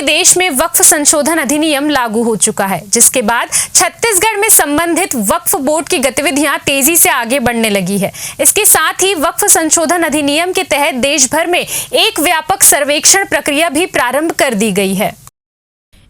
देश में वक्फ संशोधन अधिनियम लागू हो चुका है, जिसके बाद छत्तीसगढ़ में संबंधित वक्फ बोर्ड की गतिविधियां तेजी से आगे बढ़ने लगी है। इसके साथ ही वक्फ संशोधन अधिनियम के तहत देश भर में एक व्यापक सर्वेक्षण प्रक्रिया भी प्रारंभ कर दी गई है।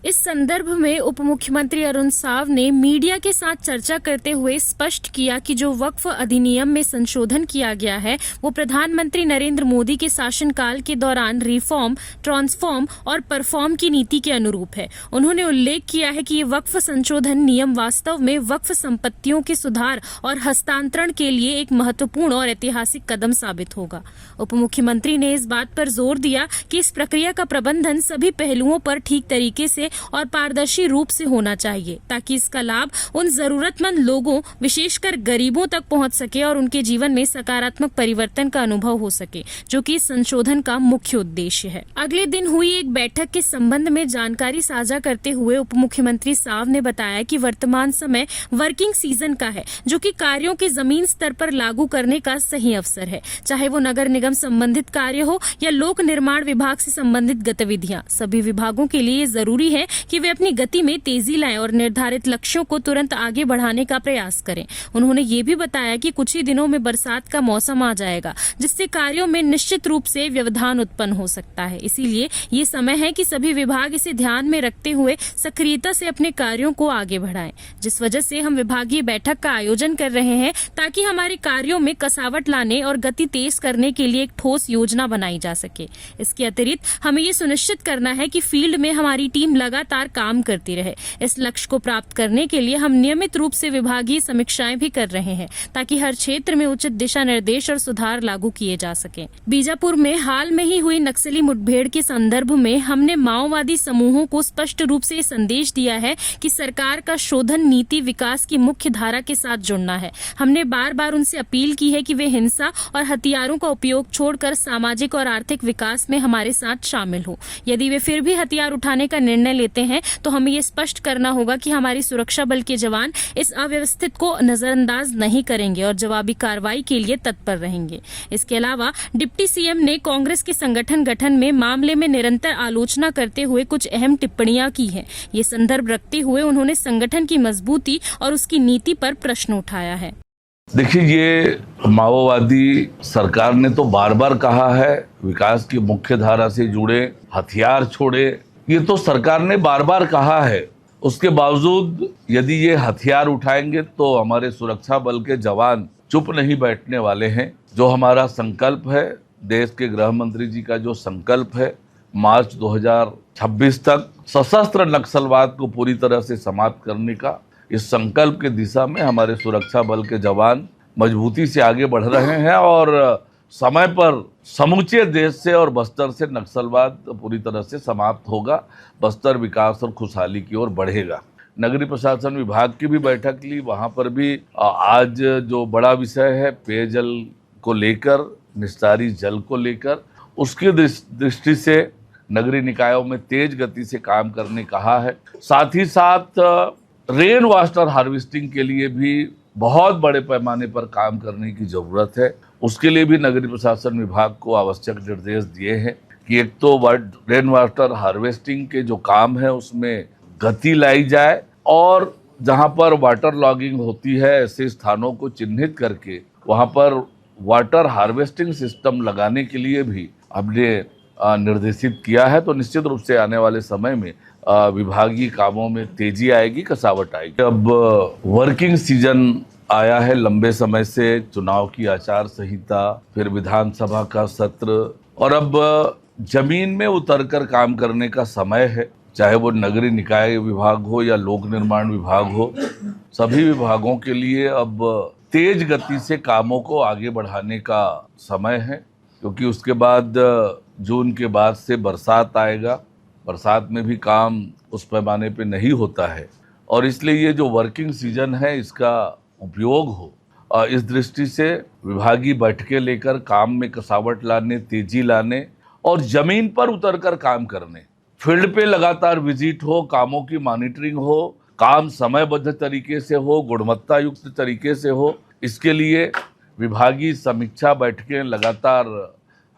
इस संदर्भ में उप मुख्यमंत्री अरुण साव ने मीडिया के साथ चर्चा करते हुए स्पष्ट किया कि जो वक्फ अधिनियम में संशोधन किया गया है वो प्रधानमंत्री नरेंद्र मोदी के शासनकाल के दौरान रिफॉर्म, ट्रांसफॉर्म और परफॉर्म की नीति के अनुरूप है। उन्होंने उल्लेख किया है कि ये वक्फ संशोधन नियम वास्तव में वक्फ संपत्तियों के सुधार और हस्तांतरण के लिए एक महत्वपूर्ण और ऐतिहासिक कदम साबित होगा। उप मुख्यमंत्री ने इस बात पर जोर दिया कि इस प्रक्रिया का प्रबंधन सभी पहलुओं पर ठीक तरीके से और पारदर्शी रूप से होना चाहिए, ताकि इसका लाभ उन जरूरतमंद लोगों, विशेषकर गरीबों तक पहुंच सके और उनके जीवन में सकारात्मक परिवर्तन का अनुभव हो सके, जो कि इस संशोधन का मुख्य उद्देश्य है। अगले दिन हुई एक बैठक के संबंध में जानकारी साझा करते हुए उप मुख्यमंत्री साव ने बताया कि वर्तमान समय वर्किंग सीजन का है, जो कि कार्यों के जमीन स्तर पर लागू करने का सही अवसर है। चाहे वो नगर निगम संबंधित कार्य हो या लोक निर्माण विभाग से संबंधित गतिविधियां, सभी विभागों के लिए जरूरी है कि वे अपनी गति में तेजी लाएं और निर्धारित लक्ष्यों को तुरंत आगे बढ़ाने का प्रयास करें। उन्होंने ये भी बताया कि कुछ ही दिनों में बरसात का मौसम आ जाएगा, जिससे कार्यों में निश्चित रूप से व्यवधान उत्पन्न हो सकता है। इसीलिए ये समय है कि सभी विभाग इसे ध्यान में रखते हुए सक्रियता से अपने कार्यों को आगे बढ़ाएं, जिस वजह से हम विभागीय बैठक का आयोजन कर रहे हैं, ताकि हमारे कार्यों में कसावट लाने और गति तेज करने के लिए एक ठोस योजना बनाई जा सके। इसके अतिरिक्त हमें ये सुनिश्चित करना है कि फील्ड में हमारी टीम लगातार काम करती रहे। इस लक्ष्य को प्राप्त करने के लिए हम नियमित रूप से विभागीय समीक्षाएं भी कर रहे हैं, ताकि हर क्षेत्र में उचित दिशा निर्देश और सुधार लागू किए जा सके। बीजापुर में हाल में ही हुई नक्सली मुठभेड़ के संदर्भ में हमने माओवादी समूहों को स्पष्ट रूप से संदेश दिया है कि सरकार का शोधन नीति विकास की मुख्य धारा के साथ जुड़ना है। हमने बार बार उनसे अपील की है कि वे हिंसा और हथियारों का उपयोग छोड़कर सामाजिक और आर्थिक विकास में हमारे साथ शामिल हो। यदि वे फिर भी हथियार उठाने का निर्णय लेते हैं तो हमें ये स्पष्ट करना होगा कि हमारी सुरक्षा बल के जवान इस अव्यवस्थित को नजरअंदाज नहीं करेंगे और जवाबी कार्रवाई के लिए तत्पर रहेंगे। इसके अलावा डिप्टी सीएम ने कांग्रेस के संगठन गठन में मामले में निरंतर आलोचना करते हुए कुछ अहम टिप्पणियां की हैं। ये संदर्भ रखते हुए उन्होंने संगठन की मजबूती और उसकी नीति पर प्रश्न उठाया है। देखिए, ये माओवादी सरकार ने तो बार बार कहा है विकास की मुख्य धारा से जुड़े, हथियार छोड़े, ये तो सरकार ने बार बार कहा है। उसके बावजूद यदि ये हथियार उठाएंगे तो हमारे सुरक्षा बल के जवान चुप नहीं बैठने वाले हैं। जो हमारा संकल्प है, देश के गृह मंत्री जी का जो संकल्प है, मार्च 2026 तक सशस्त्र नक्सलवाद को पूरी तरह से समाप्त करने का, इस संकल्प की दिशा में हमारे सुरक्षा बल के जवान मजबूती से आगे बढ़ रहे हैं और समय पर समूचे देश से और बस्तर से नक्सलवाद पूरी तरह से समाप्त होगा। बस्तर विकास और खुशहाली की ओर बढ़ेगा। नगरीय प्रशासन विभाग की भी बैठक ली, वहाँ पर भी आज जो बड़ा विषय है पेयजल को लेकर, निस्तारी जल को लेकर, उसकी दृष्टि से नगरीय निकायों में तेज गति से काम करने कहा है। साथ ही साथ रेन वाटर हार्वेस्टिंग के लिए भी बहुत बड़े पैमाने पर काम करने की जरूरत है। उसके लिए भी नगरीय प्रशासन विभाग को आवश्यक निर्देश दिए हैं कि एक तो रेन वाटर हार्वेस्टिंग के जो काम है उसमें गति लाई जाए और जहां पर वाटर लॉगिंग होती है ऐसे स्थानों को चिन्हित करके वहां पर वाटर हार्वेस्टिंग सिस्टम लगाने के लिए भी हमने निर्देशित किया है। तो निश्चित रूप से आने वाले समय में विभागीय कामों में तेजी आएगी, कसावट आएगी। अब वर्किंग सीजन आया है, लंबे समय से चुनाव की आचार संहिता, फिर विधानसभा का सत्र और अब जमीन में उतरकर काम करने का समय है। चाहे वो नगरीय निकाय विभाग हो या लोक निर्माण विभाग हो, सभी विभागों के लिए अब तेज गति से कामों को आगे बढ़ाने का समय है, क्योंकि उसके बाद जून के बाद से बरसात आएगा। बरसात में भी काम उस पैमाने पे नहीं होता है और इसलिए ये जो वर्किंग सीजन है इसका उपयोग हो। इस दृष्टि से विभागीय बैठकें लेकर काम में कसावट लाने, तेजी लाने और जमीन पर उतरकर काम करने, फील्ड पे लगातार विजिट हो, कामों की मॉनिटरिंग हो, काम समयबद्ध तरीके से हो, गुणवत्ता युक्त तरीके से हो, इसके लिए विभागीय समीक्षा बैठकें लगातार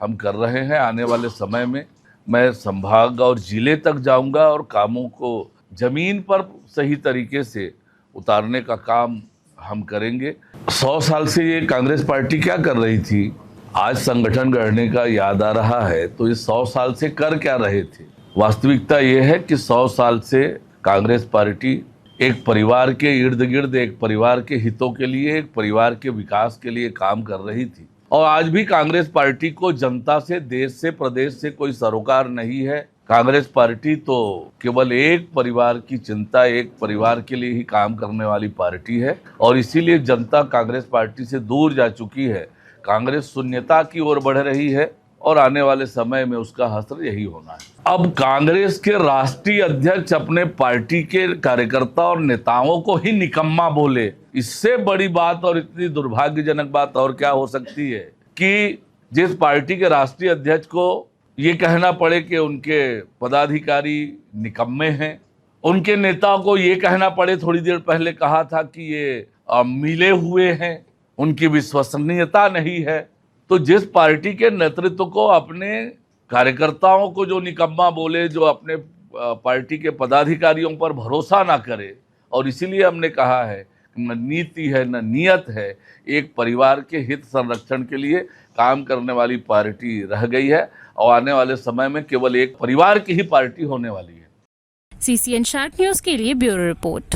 हम कर रहे हैं। आने वाले समय में मैं संभाग और जिले तक जाऊंगा और कामों को जमीन पर सही तरीके से उतारने का काम हम करेंगे। 100 साल से ये कांग्रेस पार्टी क्या कर रही थी, आज संगठन गढ़ने का याद आ रहा है, तो ये 100 साल से कर क्या रहे थे। वास्तविकता ये है कि 100 साल से कांग्रेस पार्टी एक परिवार के इर्द गिर्द, एक परिवार के हितों के लिए, एक परिवार के विकास के लिए काम कर रही थी। और आज भी कांग्रेस पार्टी को जनता से, देश से, प्रदेश से कोई सरोकार नहीं है। कांग्रेस पार्टी तो केवल एक परिवार की चिंता, एक परिवार के लिए ही काम करने वाली पार्टी है और इसीलिए जनता कांग्रेस पार्टी से दूर जा चुकी है। कांग्रेस शून्यता की ओर बढ़ रही है और आने वाले समय में उसका हश्र यही होना है। अब कांग्रेस के राष्ट्रीय अध्यक्ष अपने पार्टी के कार्यकर्ता और नेताओं को ही निकम्मा बोले, इससे बड़ी बात और इतनी दुर्भाग्यजनक बात और क्या हो सकती है कि जिस पार्टी के राष्ट्रीय अध्यक्ष को ये कहना पड़े कि उनके पदाधिकारी निकम्मे हैं, उनके नेताओं को ये कहना पड़े, थोड़ी देर पहले कहा था कि ये मिले हुए हैं, उनकी विश्वसनीयता नहीं है। तो जिस पार्टी के नेतृत्व को अपने कार्यकर्ताओं को जो निकम्मा बोले, जो अपने पार्टी के पदाधिकारियों पर भरोसा ना करे, और इसीलिए हमने कहा है न नीति है न नियत है, एक परिवार के हित संरक्षण के लिए काम करने वाली पार्टी रह गई है और आने वाले समय में केवल एक परिवार की ही पार्टी होने वाली है। CCN शार्प न्यूज के लिए ब्यूरो रिपोर्ट।